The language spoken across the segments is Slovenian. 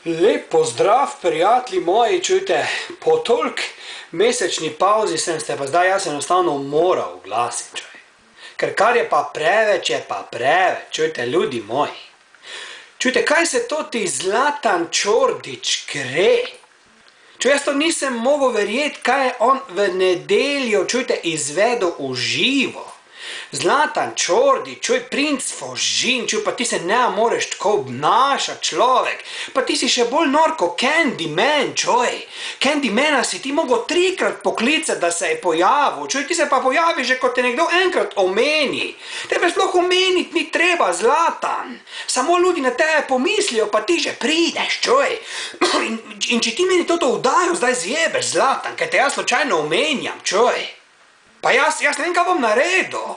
Lep pozdrav, prijatelji moji, čujte, po toliko mesečni pauzi sem se pa zdaj jaz enostavno moral oglasiti, čuj. Ker kar je pa preveč, čujte, ljudi moji. Čujte, kaj se to ti Zlatan Čordić gre? Čuj, jaz to nisem mogel verjeti, kaj je on v nedeljo, čujte, izvedel v živo. Zlatan Čordić, čuj, princ Fožin, čuj, pa ti se ne moreš tako obnašati, človek. Pa ti si še bolj nor kot Candyman, čuj. Candymana si ti mogel 3-krat poklicati, da se je pojavil. Čuj, ti se pa pojavi že, ko te nekdo enkrat omeni. Tebe sploh omeniti ni treba, Zlatan. Samo ljudi na tebe pomislijo, pa ti že prideš, čuj. In če ti meni toto vdajo zdaj zjebeš, Zlatan, ker te jaz slučajno omenjam, čuj. Pa jaz ne vem, kaj bom naredil.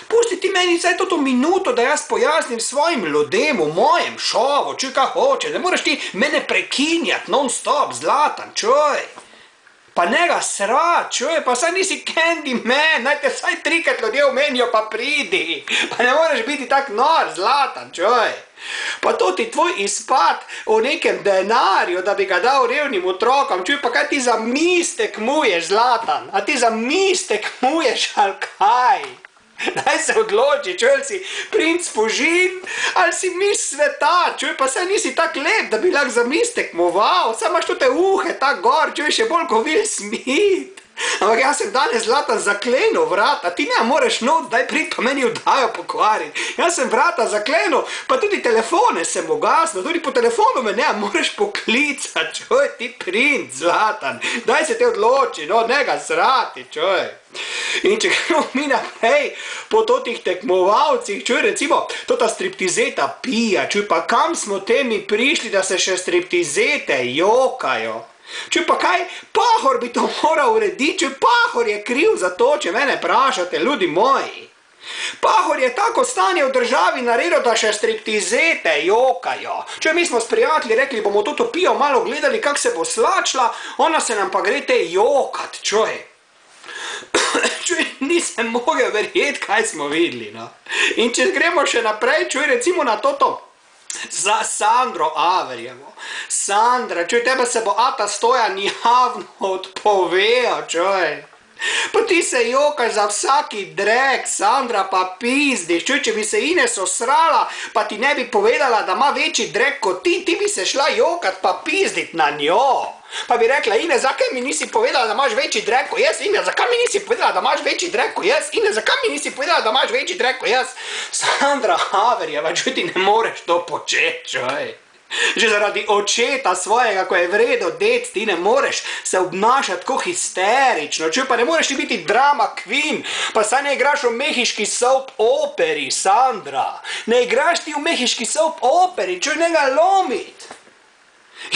Pusti ti meni zdaj toto minuto, da jaz pojasnim svojim ljudem v mojem šovu, čuj, kaj hoče. Ne moreš ti mene prekinjati non-stop, Zlatan, čuj. Pa ne ga srat, čuj, pa saj nisi Candyman, naj te vsaj 3-krat ljudje omenijo, pa pridi. Pa ne moreš biti tak nor, Zlatan, čuj. Pa to ti tvoj izpad v nekem denarju, da bi ga dal revnim otrokom, čuj, pa kaj ti za mis tekmuješ, Zlatan? A ti za mis tekmuješ, ali kaj? Daj se odloči, čuj, ali si princ Fožin, ali si mis sveta, čuj, pa saj nisi tak lep, da bi lahko za mis tekmoval, saj imaš tute uhe tak gor, čuj, še bolj kot Will Smith. Ampak jaz sem danes, Zlatan, zaklenil vrata, ti ne moreš noč, daj prid pa meni vdajo pokvariti. Jaz sem vrata zaklenil, pa tudi telefone sem ugasnil, tudi po telefonu me ne moreš poklicati, čuj, ti princ, Zlatan, daj se te odloči, no, ne ga srati, čuj. In če gremo mi naprej po totih tekmovalcih, čuj, recimo, tota striptizeta Pija, čuj, pa kam smo temi prišli, da se še striptizete jokajo? Čuj, pa kaj, Pahor bi to moral urediti, čuj, Pahor je kriv za to, če mene vprašate, ljudi moji. Pahor je tako stanje v državi naredil, da še striptizete jokajo. Čuj, mi smo s prijatelji rekli, bomo toto Pijo malo gledali, kak se bo slačila, ona se nam pa gre te jokat, čuj. Čuj, nisem mogel verjeti, kaj smo videli, no. In če gremo še naprej, čuj, recimo na toto za Sandro Averjevo. Sandra, čuj, tebe se bo Ata Stojan javno odpovejo, čuj. Pa ti se jokaš za vsaki drek, Sandra, pa pizdiš. Čuj, če bi se Ines osrala, pa ti ne bi povedala, da ima večji drek kot ti, ti bi se šla jokat pa pizdit na njo. Pa bi rekla, Ines, zakaj mi nisi povedala, da imaš večji drek kot jaz? Ines, zakaj mi nisi povedala, da imaš večji drek kot jaz? Ines, zakaj mi nisi povedala, da imaš večji drek kot jaz? Sandra Averjeva, čuj, ti ne moreš to početi, čuj. Že zaradi očeta svojega, ko je vredo dec, ti ne moreš se obnašati tako histerično, čuj, pa ne moreš ti biti drama queen, pa saj ne igraš v mehiški soap operi, Sandra. Ne igraš ti v mehiški soap operi, čuj, ne ga lomit.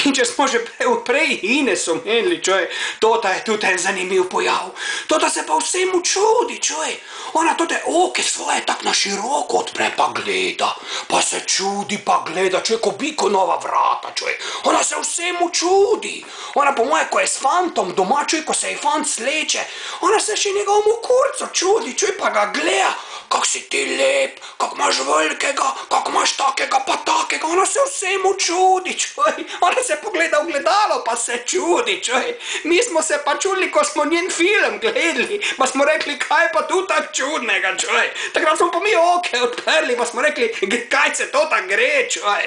In če smo že prej Ines omenili, čuj, tota je tudi en zanimiv pojav. Tota se pa vsemu čudi, čuj. Ona tote oke svoje tak na široko odpre pa gleda. Pa se čudi pa gleda, čuj, ko biko nova vrata, čuj. Ona se vsemu čudi. Ona po moje, ko je s fantom doma, čuj, ko se je fant sleče, ona se še njegovmu kurcu čudi, čuj, pa ga gleda. Kak si ti lep, kak imaš velikega, kak imaš takega pa takega, ona se vsemu čudi, čuj. Ona se pogleda v gledalo, pa se čudi, čuj. Mi smo se pa čudili, ko smo njen film gledali, pa smo rekli, kaj pa tu tak čudnega, čuj. Takrat smo pa mi oke odprli, pa smo rekli, kaj se to tak gre, čuj.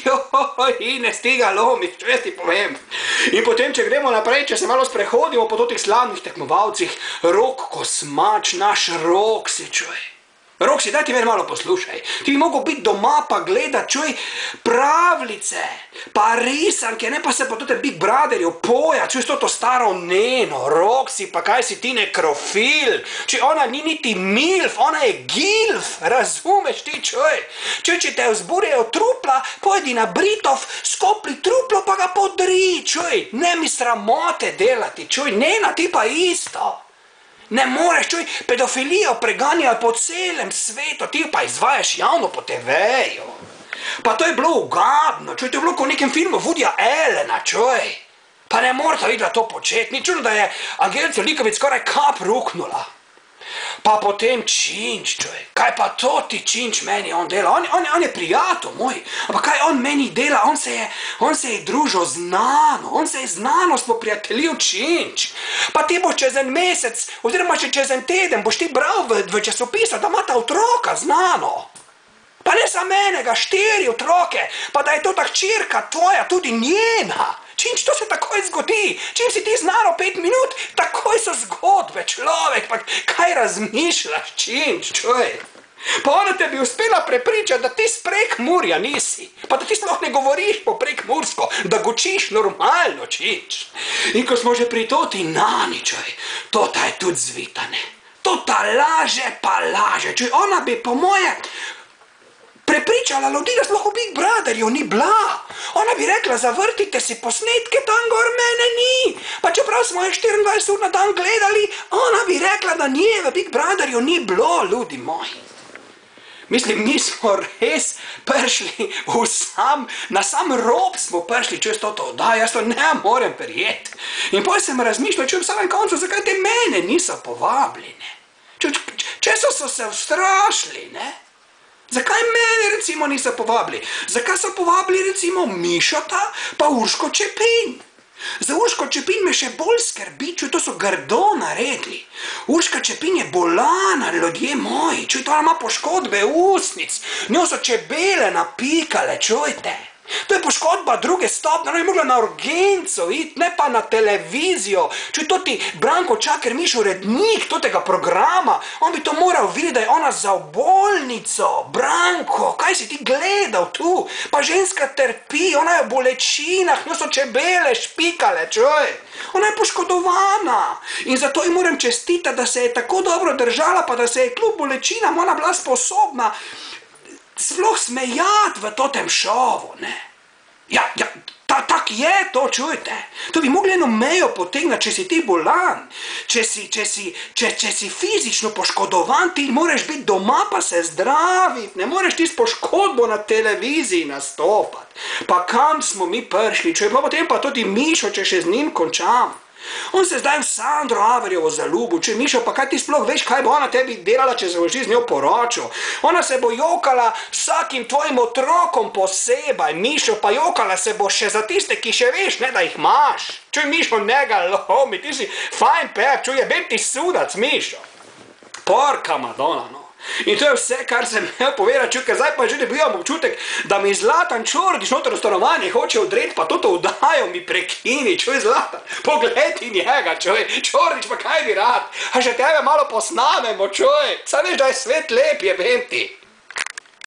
Joj, Ines, ti ga lomiš, čuj, jaz ti povem. In potem, če gremo naprej, če se malo sprehodimo po totih slavnih tekmovalcih, Rok Kosmač, naš Roksi, čuj. Roksi, daj ti meni malo poslušaj. Ti bi mogel biti doma pa gledat, čuj, pravljice, pa risanke, ne pa se pa tote Big Brotherju poja, čuj, s toto staro Neno, Roksi, pa kaj si ti nekrofil, čuj, ona ni niti milf, ona je gilf, razumeš ti, čuj. Čuj, če te vzburjajo trupla, pojdi na Britov, skopli truplo pa ga podri, čuj, ne mi sramote delati, čuj, Nena, ti pa isto. Ne moreš, čuj, pedofilijo preganjajo po celem svetu, ti pa izvajaš javno po TV-ju. Pa to je bilo ugadno, čuj, to je bilo kot v nekem filmu Woodyja Allena, čuj. Pa ne morata videla to početi, ni čudno, da je Angelca Liković skoraj kap ruknula. Pa potem Činč, čovjek. Kaj pa to ti Činč meni on dela? On je prijatelj moj. Ampak kaj on meni dela? On se je družil z Nano. On se je z Nano spoprijateljil Činč. Pa ti boš čez en mesec, oziroma čez en teden, boš ti bral v časopisu, da imata otroka z Nano. Pa ne samo enega, 4 otroke. Pa da je to ta hčerka tvoja, tudi njena. Činč, to se takoj zgodi. Čim si ti z Nano 5 minut, takoj so zgodbe, človek. Pa kaj razmišljaš, Činč, čovjek? Pa ona te bi uspela prepričati, da ti s Prekmurja nisi. Pa da ti sploh ne govoriš po prekmursko, da gočiš normalno, Činč. In ko smo že pri toti Nani, čovjek, to ta je tudi zvitane. To ta laže pa laže. Čuj, ona bi po moje prepričala ljudi, da sploh v Big Brotherju ni bila. Ona bi rekla, zavrtite si posnetke, tam gor mene ni. Pa čeprav smo jo 24 ur na dan gledali, ona bi rekla, da nje v Big Brotherju ni bilo, ljudi moji. Mislim, mi smo res prišli na sam rob smo prišli čez to, da jaz to ne morem verjeti. In potem sem razmišljal, čujem v samem koncu, zakaj te mene niso povabili, ne. Često so se ustrašili, ne. Zakaj mene recimo niso povabili? Zakaj so povabili recimo Mišota pa Urško Čepin? Za Urško Čepin me še bolj skrbi, čuj, to so grdo naredili. Urška Čepin je bolana, ljudje moji, čuj, to ona ima poškodbe usnic, njo so čebele napikale, čujte. To je poškodba druge stopnje, ona je mogla na urgenco iti, ne pa na televizijo. Čuj, to ti Branko Čaker-Miš, urednik totega programa, on bi to moral videti, da je ona za bolnico. Branko, kaj si ti gledal tu? Pa ženska trpi, ona je v bolečinah, njo so čebele špikale, čuj. Ona je poškodovana. In zato ji moram čestitati, da se je tako dobro držala, pa da se je kljub bolečinam ona bila sposobna sploh smejati v totem šovu, ne. Ja, tak je to, čujte. To bi mogli eno mejo potegnati, če si ti bolan, če si fizično poškodovan, ti moraš biti doma pa se zdraviti, ne moreš ti s poškodbo na televiziji nastopati. Pa kam smo mi prišli, čuj, pa potem pa tudi Mišo, če še z njim končam. On se zdaj v Sandro Averjevo zaljubil, če Mišo, pa kaj ti sploh veš, kaj bo ona tebi delala, če se boš z njo poročil. Ona se bo jokala vsakim tvojim otrokom posebej, Mišo, pa jokala se bo še za tiste, ki še veš, ne, da jih imaš. Čuj, Mišo, ne ga lomi, ti si fajn pep, čuj, jebem ti sudac, Mišo. Porka Madonna, no. In to je vse, kar sem imel povedati, čuj, ker zdaj pa že dobivam občutek, da mi Zlatan Čordić noter v stanovanje hoče odreti, pa toto vdajo mi prekini, čuj, Zlatan, poglej ti njega, čuj, Čordić, pa kaj bi rad, a še tebe malo posnamemo, čuj, saj veš, da je svet lep, jebem ti.